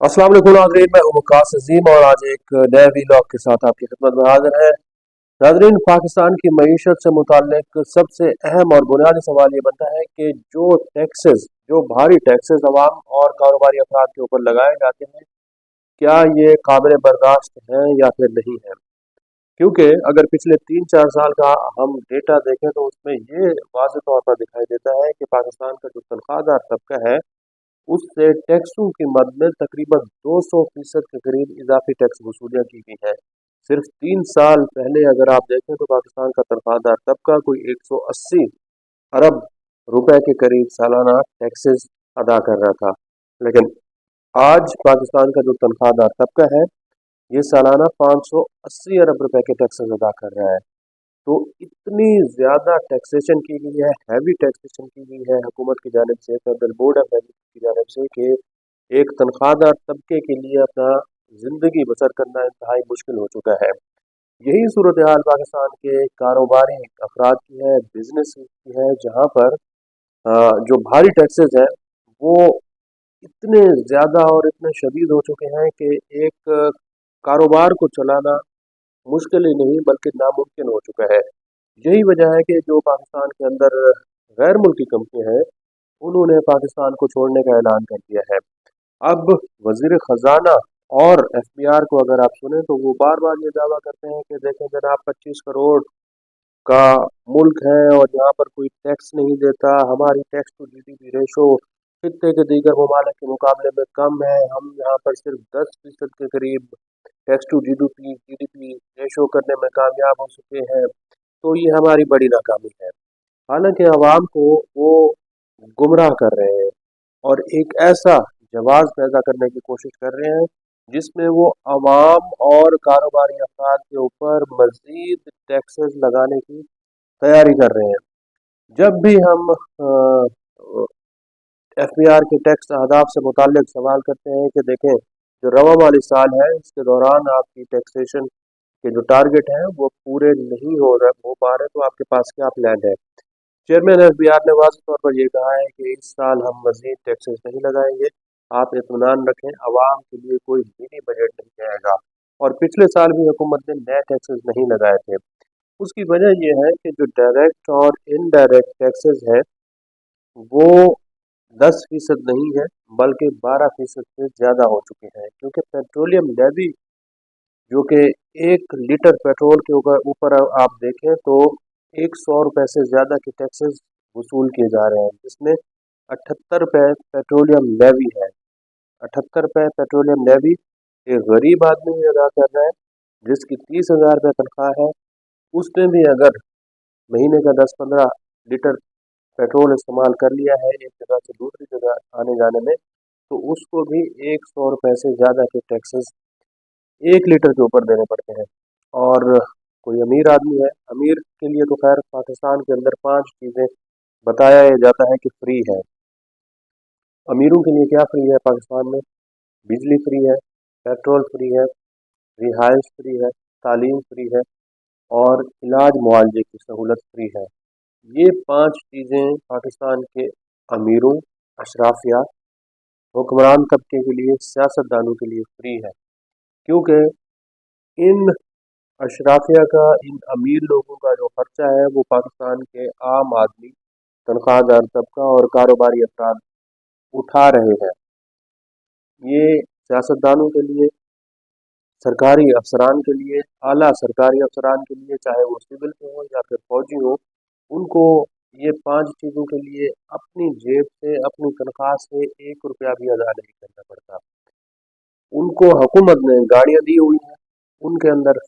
अस्सलाम वालेकुम नाज़रीन, मैं हूं वकास अजीम और आज एक नए वीलॉग के साथ आपकी खिदमत में हाजिर है। नाज़रीन, पाकिस्तान की मईशत से मुताल्लिक सबसे अहम और बुनियादी सवाल ये बनता है कि जो भारी टैक्सेस अवाम और कारोबारी अफराद के ऊपर लगाए जाते हैं, क्या ये काबिल बर्दाश्त हैं या फिर नहीं है। क्योंकि अगर पिछले 3-4 साल का हम डेटा देखें तो उसमें ये वाज़ेह तौर पर दिखाई देता है कि पाकिस्तान का जो तनख्वाहदार तबका है उससे टैक्सों की मद में तकरीबन 200% के करीब इजाफी टैक्स वसूलियाँ की गई हैं। सिर्फ 3 साल पहले अगर आप देखें तो पाकिस्तान का तनख्वाहदार तबका कोई 180 अरब रुपए के करीब सालाना टैक्सेस अदा कर रहा था। लेकिन आज पाकिस्तान का जो तनख्वाहदार तबका है ये सालाना 580 अरब रुपए के टैक्सेस अदा कर रहा है। तो इतनी ज़्यादा टैक्सेशन की गई है, हैवी टैक्सेशन की गई है हुकूमत की जानिब से, फेडरल बोर्ड ऑफ रेवेन्यू की जानिब से, कि एक तनख्वाहदार तबके के लिए अपना ज़िंदगी बसर करना इंतहाई मुश्किल हो चुका है। यही सूरत हाल पाकिस्तान के कारोबारी अफराद की है, बिजनेस की है, जहाँ पर जो भारी टैक्सेस हैं वो इतने ज़्यादा और इतने शदीद हो चुके हैं कि एक कारोबार को चलाना मुश्किल ही नहीं बल्कि नामुमकिन हो चुका है। यही वजह है कि जो पाकिस्तान के अंदर गैर मुल्की कंपनियां हैं उन्होंने पाकिस्तान को छोड़ने का ऐलान कर दिया है। अब वजीर खजाना और एफबीआर को अगर आप सुने तो वो बार बार ये दावा करते हैं कि देखें जनाब, 25 करोड़ का मुल्क है और यहाँ पर कोई टैक्स नहीं देता, हमारी टैक्स टू जीडीपी रेशो खत्ते के दीगर ममालिक के मुकाबले में कम है, हम यहाँ पर सिर्फ 10% के करीब tax to GDP GDP ratio करने में कामयाब हो चुके हैं। तो ये हमारी बड़ी नाकामी है। हालांकि आवाम को वो गुमराह कर रहे हैं और एक ऐसा जवाब पैदा करने की कोशिश कर रहे हैं जिसमें वो आवाम और कारोबारी अफराद के ऊपर मजीद टैक्सेस लगाने की तैयारी कर रहे हैं। जब भी हम एफबीआर के टैक्स अहदाफ से मुतालिक सवाल करते हैं कि देखें जो रवा वाली साल है इसके दौरान आपकी टैक्सेशन के जो टारगेट हैं वो पूरे नहीं हो पा रहे, तो आपके पास क्या प्लान है। चेयरमैन एफबीआर ने वाज़ेह तौर पर यह कहा है कि इस साल हम मजीद टैक्सेस नहीं लगाएंगे, आप इत्मीनान रखें, आवाम के लिए कोई मिनी बजट नहीं आएगा। और पिछले साल भी हुकूमत ने नए टैक्सेस नहीं लगाए थे। उसकी वजह यह है कि जो डायरेक्ट और इनडायरेक्ट टैक्सेस है वो 10% नहीं है बल्कि 12% से ज़्यादा हो चुके हैं, क्योंकि पेट्रोलियम लेवी जो कि 1 लीटर पेट्रोल के ऊपर आप देखें तो 100 रुपये से ज़्यादा के टैक्सेस वसूल किए जा रहे हैं, जिसमें 78 रुपये पेट्रोलियम लेवी है। 78 रुपये पेट्रोलियम लेवी एक गरीब आदमी भी अदा कर रहा है जिसकी 30,000 रुपये तनख्वाह है। उसने भी अगर महीने का 10-15 लीटर पेट्रोल इस्तेमाल कर लिया है एक जगह से दूसरी जगह आने जाने में, तो उसको भी 100 रुपये से ज़्यादा के टैक्सेस 1 लीटर के ऊपर देने पड़ते हैं। और कोई अमीर आदमी है, अमीर के लिए तो खैर पाकिस्तान के अंदर 5 चीज़ें बताया जाता है कि फ्री है। अमीरों के लिए क्या फ्री है पाकिस्तान में? बिजली फ्री है, पेट्रोल फ्री है, रिहाइश फ्री है, तालीम फ्री है और इलाज मुआवजे की सहूलत फ्री है। ये 5 चीज़ें पाकिस्तान के अमीरों, अशराफिया, हुक्मरान तबके के लिए, सियासतदानों के लिए फ्री है। क्योंकि इन अशराफिया का, इन अमीर लोगों का जो खर्चा है वो पाकिस्तान के आम आदमी, तनख्वाहदार तबका और कारोबारी अफराद उठा रहे हैं। ये सियासतदानों के लिए, सरकारी अफसरान के लिए, आला सरकारी अफसरान के लिए, चाहे वो सिविल के हों या फिर फौजी हो, उनको ये 5 चीज़ों के लिए अपनी जेब से, अपनी तनख्वाह से 1 रुपया भी अदा नहीं करना पड़ता। उनको हुकूमत ने गाड़ियाँ दी हुई हैं, उनके अंदर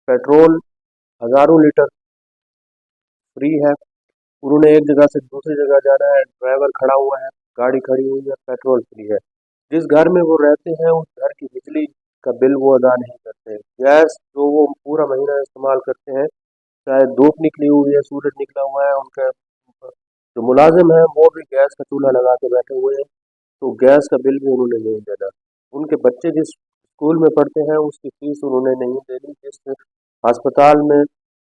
पेट्रोल हज़ारों लीटर फ्री है। उन्होंने एक जगह से दूसरी जगह जाना है, ड्राइवर खड़ा हुआ है, गाड़ी खड़ी हुई है, पेट्रोल फ्री है। जिस घर में वो रहते हैं उस घर की बिजली का बिल वो अदा नहीं करते। गैस जो वो पूरा महीना इस्तेमाल करते हैं, चाहे धूप निकली हुई है, सूरज निकला हुआ है, उनका जो मुलाजिम है वो भी गैस का चूल्हा लगा के बैठे हुए हैं, तो गैस का बिल भी उन्होंने नहीं देना। उनके बच्चे जिस स्कूल में पढ़ते हैं उसकी फीस उन्होंने नहीं देनी। जिस अस्पताल में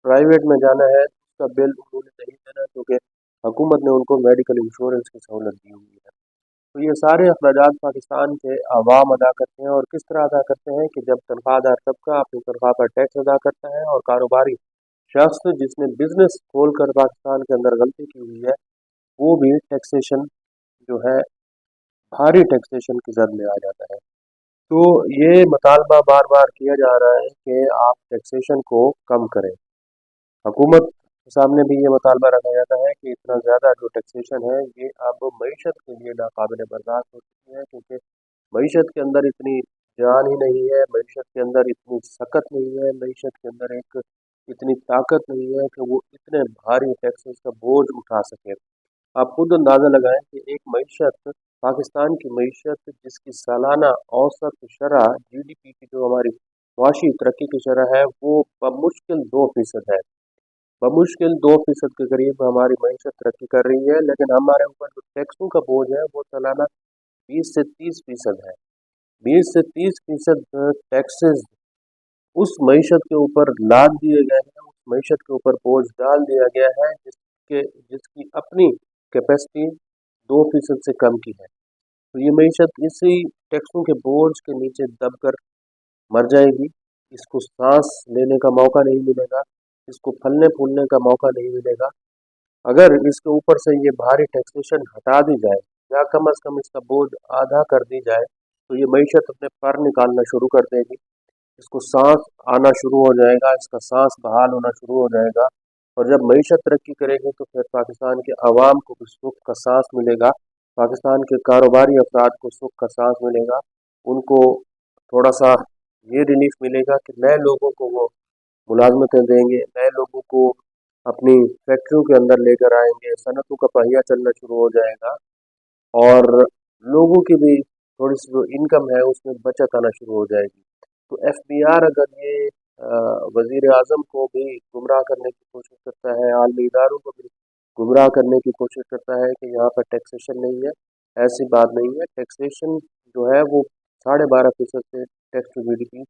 प्राइवेट में जाना है उसका बिल उन्होंने नहीं देना, क्योंकि हुकूमत ने उनको मेडिकल इंश्योरेंस की सहूलत दी हुई है। तो ये सारे अखराजात पाकिस्तान के अवाम अदा करते हैं। और किस तरह अदा करते हैं कि जब तनख्वाहदार तबका अपनी तनख्वाह पर टैक्स अदा करता है और कारोबारी शख्स जिसने बिजनेस खोल कर पाकिस्तान के अंदर गलती की हुई है वो भी टैक्सेशन जो है भारी टैक्सेशन की जद में आ जाता है। तो ये मुतालबा बार बार किया जा रहा है कि आप टैक्सेशन को कम करें। हुकूमत के सामने भी ये मुतालबा रखा जाता है कि इतना ज़्यादा जो टैक्सेशन है ये अब मईशत के लिए नाकाबिल बर्दाश्त हो चुकी है, क्योंकि मईशत के अंदर इतनी जान ही नहीं है, मईशत के अंदर इतनी सकत नहीं है, मईशत के अंदर एक इतनी ताकत नहीं है कि वो इतने भारी टैक्सेस का बोझ उठा सके। आप खुद अंदाज़ा लगाएं कि एक मईशत पाकिस्तान की मईशत जिसकी सालाना औसत शरह जीडीपी की जो हमारी मुआशी तरक्की की शरह है वो बमुश्किल 2% है। बमुश्किल 2% के करीब हमारी मईशत तरक्की कर रही है, लेकिन हमारे ऊपर जो टैक्सों का बोझ है वो सालाना 20 से 30% है। 20 से 30% टैक्सेस उस मईशत के ऊपर लाद दिए गए हैं, उस मईशत के ऊपर बोझ डाल दिया गया है जिसकी अपनी कैपेसिटी 2% से कम की है। तो ये मईशत इसी टैक्सों के बोझ के नीचे दब कर मर जाएगी। इसको सांस लेने का मौका नहीं मिलेगा, इसको फलने फूलने का मौका नहीं मिलेगा। अगर इसके ऊपर से ये भारी टैक्सेशन हटा दी जाए या कम अज़ कम इसका बोझ आधा कर दी जाए तो ये मईशत अपने पर निकालना शुरू कर देगी, इसको सांस आना शुरू हो जाएगा, इसका सांस बहाल होना शुरू हो जाएगा। और जब मईशत तरक्की करेगी तो फिर पाकिस्तान के अवाम को भी सुख का सांस मिलेगा, पाकिस्तान के कारोबारी अफराद को सुख का सांस मिलेगा, उनको थोड़ा सा ये रिलीफ मिलेगा कि नए लोगों को वो मुलाजमतें देंगे, नए लोगों को अपनी फैक्ट्रियों के अंदर लेकर आएंगे, सनतों का पहिया चलना शुरू हो जाएगा और लोगों की भी थोड़ी सी जो इनकम है उसमें बचत आना शुरू हो जाएगी। तो एफबीआर अगर ये वजीर आजम को भी गुमराह करने की कोशिश करता है, आलमी इदारों को भी गुमराह करने की कोशिश करता है कि यहाँ पर टैक्सेशन नहीं है, ऐसी बात नहीं है। टैक्सेशन जो है वो 12.5% से टैक्स टू जीडीपी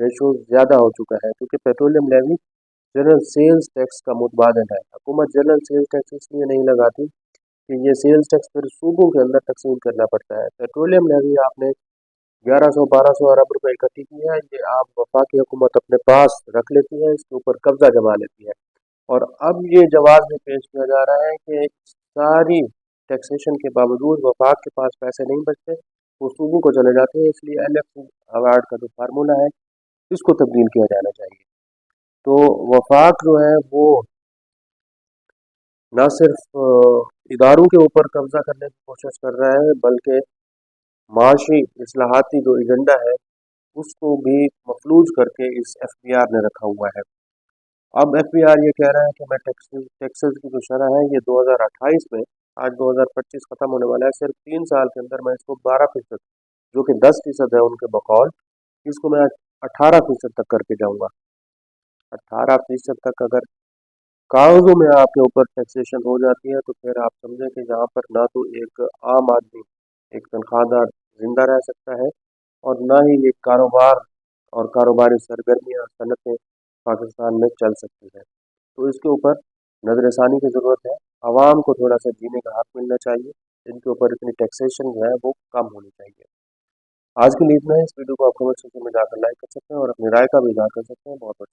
रेशो ज़्यादा हो चुका है, क्योंकि petroleum levy general sales tax का मुतबादल है। हुकूमत जनरल सेल्स टैक्स इसलिए नहीं लगाती कि ये सेल्स टैक्स फिर सूबों के अंदर तकसीम करना पड़ता है। पेट्रोलियम लेवी आपने 1100-1200 अरब रुपए इकट्ठी की है, ये आप वफाकी हुकूमत अपने पास रख लेती है, इसके ऊपर कब्जा जमा लेती है। और अब ये जवाब भी पेश किया जा रहा है कि सारी टैक्सेशन के बावजूद वफाक के पास पैसे नहीं बचते, वो सूबों को चले जाते हैं, इसलिए एलएफसी अवार्ड का जो फार्मूला है इसको तब्दील किया जाना चाहिए। तो वफाक जो है वो न सिर्फ इदारों के ऊपर कब्जा करने की कोशिश कर रहा है, बल्कि माशी इस्लाहाती जो एजेंडा है उसको भी मफलूज करके इस एफबीआर ने रखा हुआ है। अब एफबीआर ये कह रहा है कि मैं टैक्सेस की जो शरह है ये 2028 में, आज 2025 ख़त्म होने वाला है, सिर्फ 3 साल के अंदर मैं इसको 12% जो कि 10% है उनके बकौल, इसको मैं 18% तक करके जाऊंगा। 18% तक अगर कागजों में आपके ऊपर टैक्सेशन हो जाती है तो फिर आप समझें कि यहाँ पर ना तो एक आम आदमी, एक तनख्वाहदार जिंदा रह सकता है और ना ही एक कारोबार और कारोबारी सरगर्मियाँ सनतें पाकिस्तान में चल सकती हैं। तो इसके ऊपर नज़रसानी की ज़रूरत है, आवाम को थोड़ा सा जीने का हक मिलना चाहिए, इनके ऊपर इतनी टैक्सेशन जो है वो कम होनी चाहिए। आज के लिए इतना है। इस वीडियो को आप कमेंट सेक्शन में जाकर लाइक कर सकते हैं और अपनी राय का भी इज़हार कर सकते हैं। बहुत बहुत